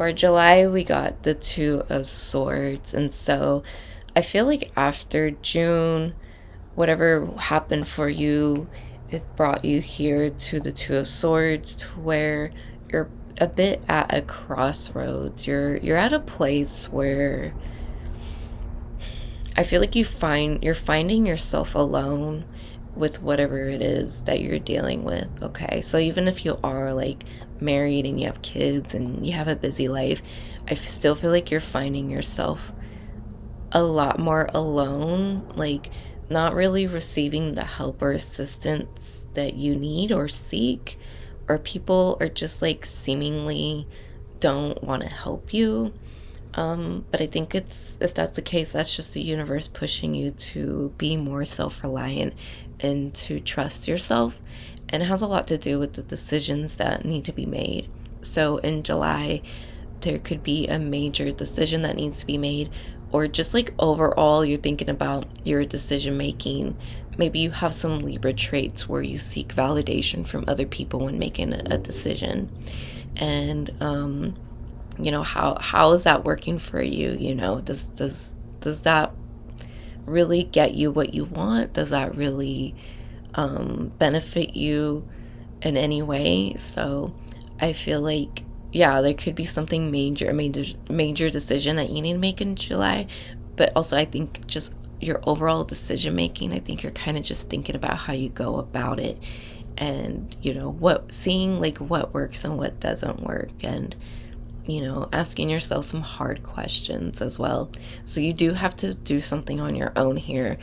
for July, we got the Two of Swords. And so I feel like after June, whatever happened for you, it brought you here to the Two of Swords, to where you're a bit at a crossroads. You're at a place where I feel like you're finding yourself alone with whatever it is that you're dealing with. Okay, so even if you are like married and you have kids and you have a busy life, I still feel like you're finding yourself a lot more alone, like not really receiving the help or assistance that you need or seek, or people are just like seemingly don't want to help you. But I think if that's the case, that's just the universe pushing you to be more self-reliant and to trust yourself. And it has a lot to do with the decisions that need to be made. So in July, there could be a major decision that needs to be made, or just like overall, you're thinking about your decision making. Maybe you have some Libra traits where you seek validation from other people when making a decision. And, how is that working for you? Does that really get you what you want? Does that really benefit you in any way? So I feel like, yeah, there could be something major, a major decision that you need to make in July. But also I think just your overall decision making, I think you're kind of just thinking about how you go about it, and seeing like what works and what doesn't work, and asking yourself some hard questions as well. So you do have to do something on your own here.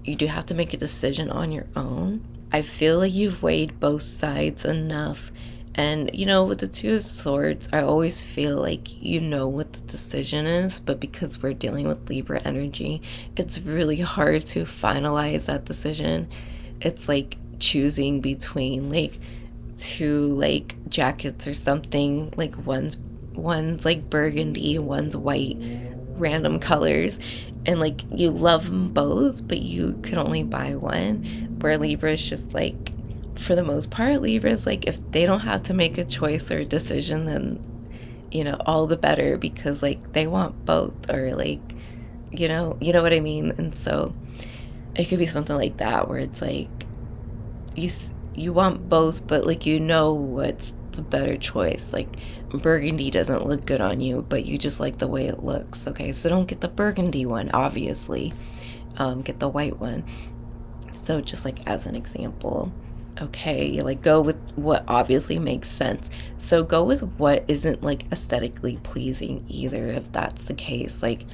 You do have to make a decision on your own. I feel like you've weighed both sides enough. And, with the Two of Swords, I always feel like what the decision is, but because we're dealing with Libra energy, it's really hard to finalize that decision. It's like choosing between like two like jackets or something, like one's like burgundy, one's white, random colors, and like you love them both, but you could only buy one. Where Libra is just like, for the most part, Libra is like, if they don't have to make a choice or a decision, then all the better, because like they want both, or like you know what I mean. And so it could be something like that, where it's like you want both, but like what's the better choice. Like burgundy doesn't look good on you, but you just like the way it looks. Okay, so don't get the burgundy one, obviously. Get the white one. So just like as an example, okay, like go with what obviously makes sense. So go with what isn't like aesthetically pleasing either, if that's the case. Like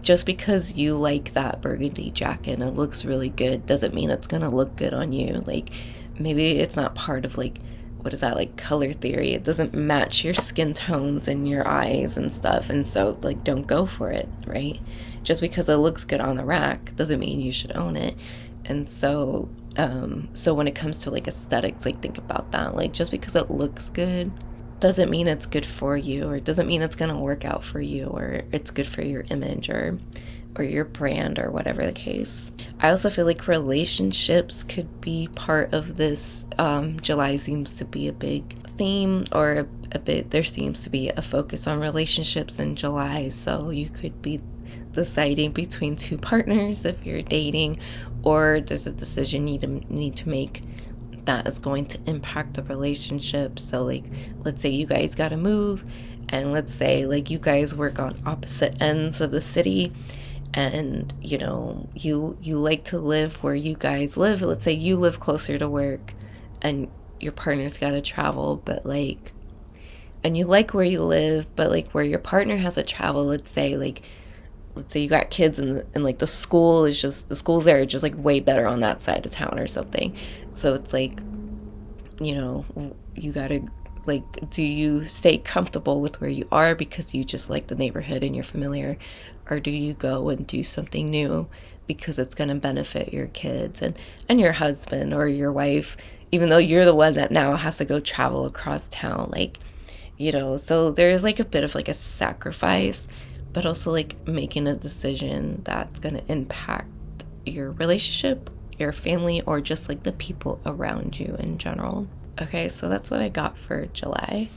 just because you like that burgundy jacket and it looks really good doesn't mean it's gonna look good on you. Like maybe it's not part of like, what is that, like color theory? It doesn't match your skin tones and your eyes and stuff, and so like don't go for it, right? Just because it looks good on the rack doesn't mean you should own it. And so when it comes to like aesthetics, like think about that. Like just because it looks good doesn't mean it's good for you, or it doesn't mean it's gonna work out for you, or it's good for your image or your brand, or whatever the case. I also feel like relationships could be part of this. July seems to be a big theme, or there seems to be a focus on relationships in July. So you could be deciding between two partners if you're dating, or there's a decision you need to make that is going to impact the relationship. So like, let's say you guys gotta move, and let's say like you guys work on opposite ends of the city, and you like to live where you guys live. Let's say you live closer to work and your partner's got to travel, but like, and you like where you live, but like where your partner has to travel, let's say you got kids, and like the schools there are just like way better on that side of town or something. So it's like, you gotta, like, do you stay comfortable with where you are because you just like the neighborhood and you're familiar, or do you go and do something new because it's going to benefit your kids and your husband or your wife, even though you're the one that now has to go travel across town? Like, so there's like a bit of like a sacrifice, but also like making a decision that's going to impact your relationship, your family, or just like the people around you in general. Okay, so that's what I got for July.